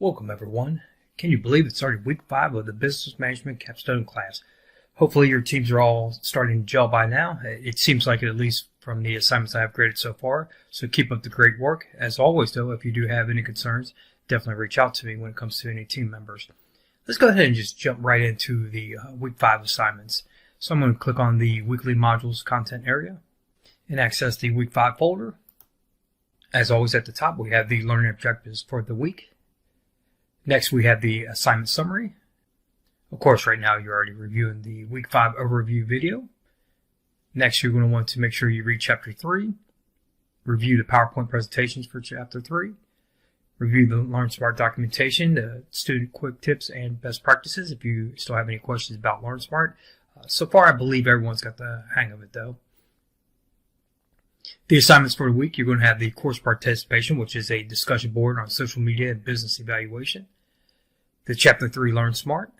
Welcome everyone. Can you believe it's already week 5 of the Business Management Capstone class? Hopefully your teams are all starting to gel by now. It seems like it, at least from the assignments I have graded so far. So keep up the great work. As always though, if you do have any concerns, definitely reach out to me when it comes to any team members. Let's go ahead and just jump right into the week 5 assignments. So I'm going to click on the weekly modules content area and access the week 5 folder. As always, at the top we have the learning objectives for the week. Next, we have the assignment summary. Of course, right now you're already reviewing the week 5 overview video. Next, you're going to want to make sure you read chapter 3, review the PowerPoint presentations for chapter 3, review the Learn Smart documentation, the student quick tips and best practices if you still have any questions about Learn Smart. So far, I believe everyone's got the hang of it though. The assignments for the week, you're going to have the course participation, which is a discussion board on social media and business evaluation. The Chapter 3 Learn Smart,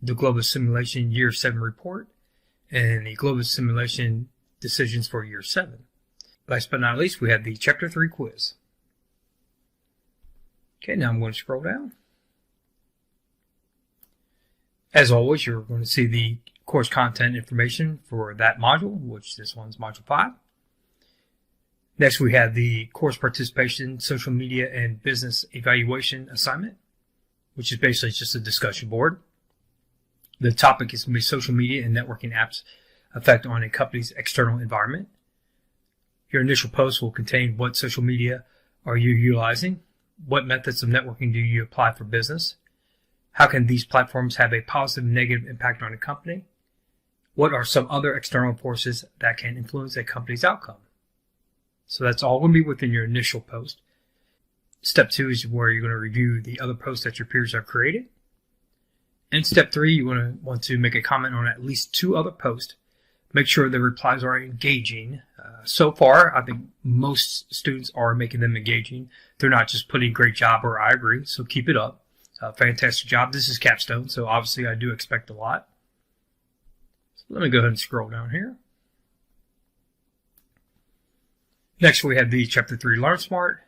the Global Simulation Year 7 report, and the Global Simulation decisions for Year 7. Last but not least, we have the Chapter 3 quiz. Okay, now I'm going to scroll down. As always, you're going to see the course content information for that module, which this one's Module 5. Next, we have the course participation, social media, and business evaluation assignment, which is basically just a discussion board. The topic is going to be social media and networking apps' effect on a company's external environment. Your initial post will contain what social media are you utilizing, what methods of networking do you apply for business, how can these platforms have a positive and negative impact on a company, what are some other external forces that can influence a company's outcome. So that's all going to be within your initial post. Step 2 is where you're going to review the other posts that your peers have created. And step 3, you're going to want to make a comment on at least 2 other posts. Make sure the replies are engaging. So far, I think most students are making them engaging. They're not just putting great job or I agree, so keep it up. Fantastic job. This is Capstone, so obviously I do expect a lot. So let me go ahead and scroll down here. Next, we have the Chapter 3 Learn Smart.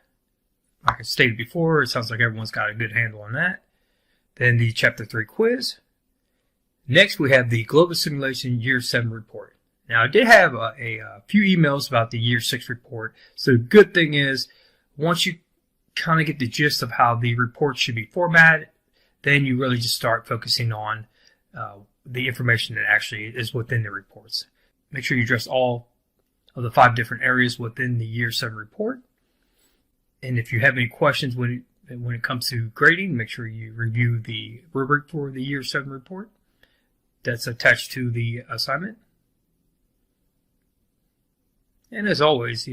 Like I stated before, it sounds like everyone's got a good handle on that. Then the Chapter 3 quiz. Next, we have the Global Simulation Year 7 report. Now, I did have a few emails about the Year 6 report. So the good thing is, once you kind of get the gist of how the report should be formatted, then you really just start focusing on the information that actually is within the reports. Make sure you address all of the 5 different areas within the Year 7 report. And if you have any questions when it comes to grading, make sure you review the rubric for the Year 7 report that's attached to the assignment. And as always,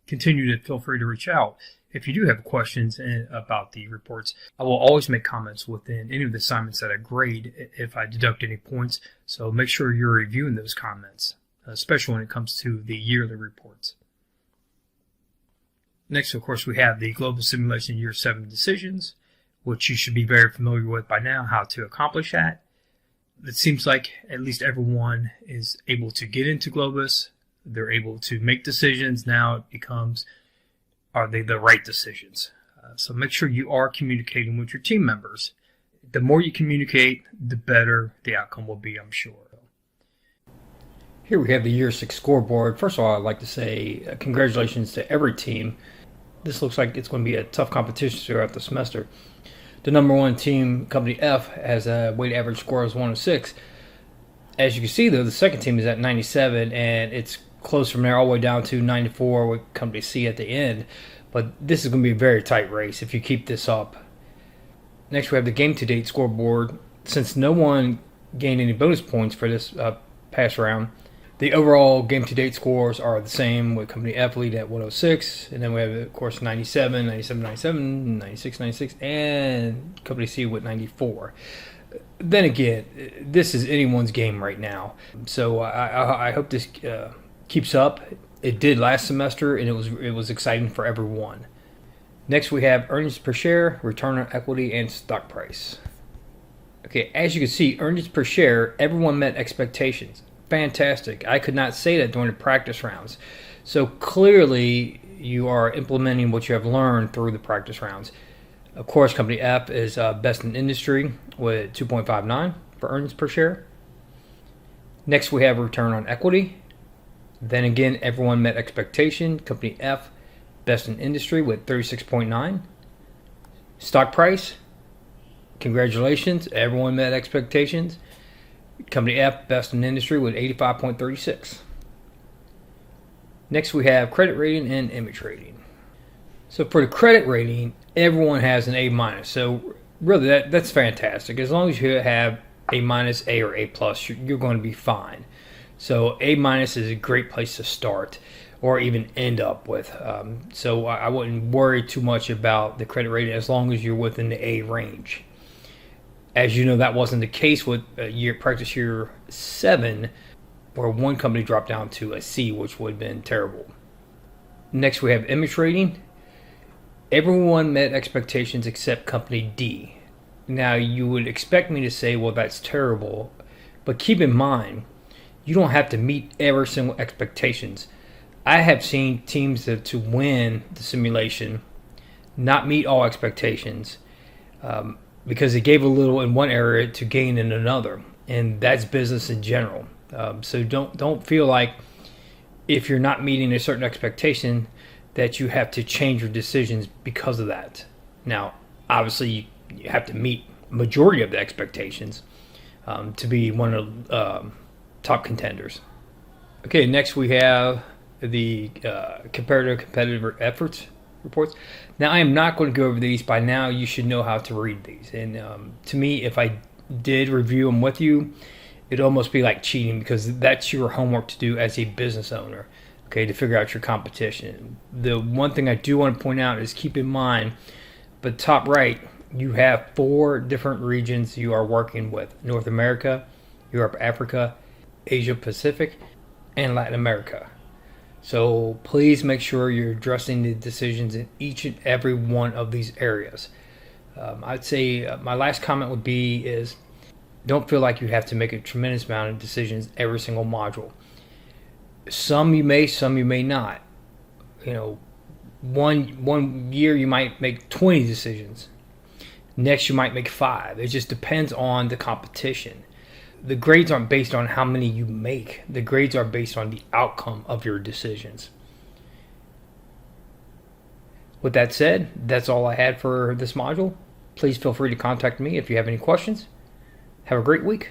continue to feel free to reach out. If you do have questions about the reports, I will always make comments within any of the assignments that I grade if I deduct any points. So make sure you're reviewing those comments, especially when it comes to the yearly reports. Next, of course, we have the Global Simulation Year 7 decisions, which you should be very familiar with by now, how to accomplish that. It seems like at least everyone is able to get into Globus. They're able to make decisions. Now it becomes, are they the right decisions? So make sure you are communicating with your team members. The more you communicate, the better the outcome will be, I'm sure. Here we have the Year 6 scoreboard. First of all, I'd like to say congratulations to every team. This looks like it's going to be a tough competition throughout the semester. The number 1 team, Company F, has a weighted average score of 106. As you can see, though, the second team is at 97, and it's close from there all the way down to 94 with Company C at the end. But this is going to be a very tight race if you keep this up. Next, we have the game-to-date scoreboard. Since no one gained any bonus points for this past round, the overall game-to-date scores are the same, with Company F leading at 106, and then we have, of course, 97, 97, 97, 96, 96, and Company C with 94. Then again, this is anyone's game right now, so I hope this keeps up. It did last semester, and it was exciting for everyone. Next, we have earnings per share, return on equity, and stock price. Okay, as you can see, earnings per share, everyone met expectations. Fantastic. I could not say that during the practice rounds. So clearly you are implementing what you have learned through the practice rounds. Of course, company F is best in industry with 2.59 for earnings per share. Next, we have return on equity. Then again, everyone met expectation. Company F, best in industry with 36.9. Stock price, congratulations, everyone met expectations. Company F, best in industry with 85.36. Next, we have credit rating and image rating. So for the credit rating, everyone has an A minus. So really, that's fantastic. As long as you have A minus, A, or A plus, you're going to be fine. So A minus is a great place to start or even end up with. So I wouldn't worry too much about the credit rating as long as you're within the A range. As you know, that wasn't the case with practice year 7, where one company dropped down to a C, which would have been terrible. Next, we have image rating. Everyone met expectations except company D. Now, you would expect me to say, well, that's terrible. But keep in mind, you don't have to meet every single expectations. I have seen teams to win the simulation not meet all expectations because they gave a little in one area to gain in another, and that's business in general. So don't feel like if you're not meeting a certain expectation that you have to change your decisions because of that. Now, obviously, you have to meet majority of the expectations to be one of the top contenders. Okay, next we have the competitive efforts reports. Now, I am not going to go over these. By now, you should know how to read these. And to me, if I did review them with you, it'd almost be like cheating because that's your homework to do as a business owner, okay, to figure out your competition. The one thing I do want to point out is keep in mind, but top right, you have 4 different regions you are working with: North America, Europe, Africa, Asia Pacific, and Latin America. So please make sure you're addressing the decisions in each and every one of these areas. I'd say my last comment would be is don't feel like you have to make a tremendous amount of decisions every single module. Some you may, some you may not. You know, one year you might make 20 decisions. Next you might make 5. It just depends on the competition. The grades aren't based on how many you make. The grades are based on the outcome of your decisions. With that said, that's all I had for this module. Please feel free to contact me if you have any questions. Have a great week.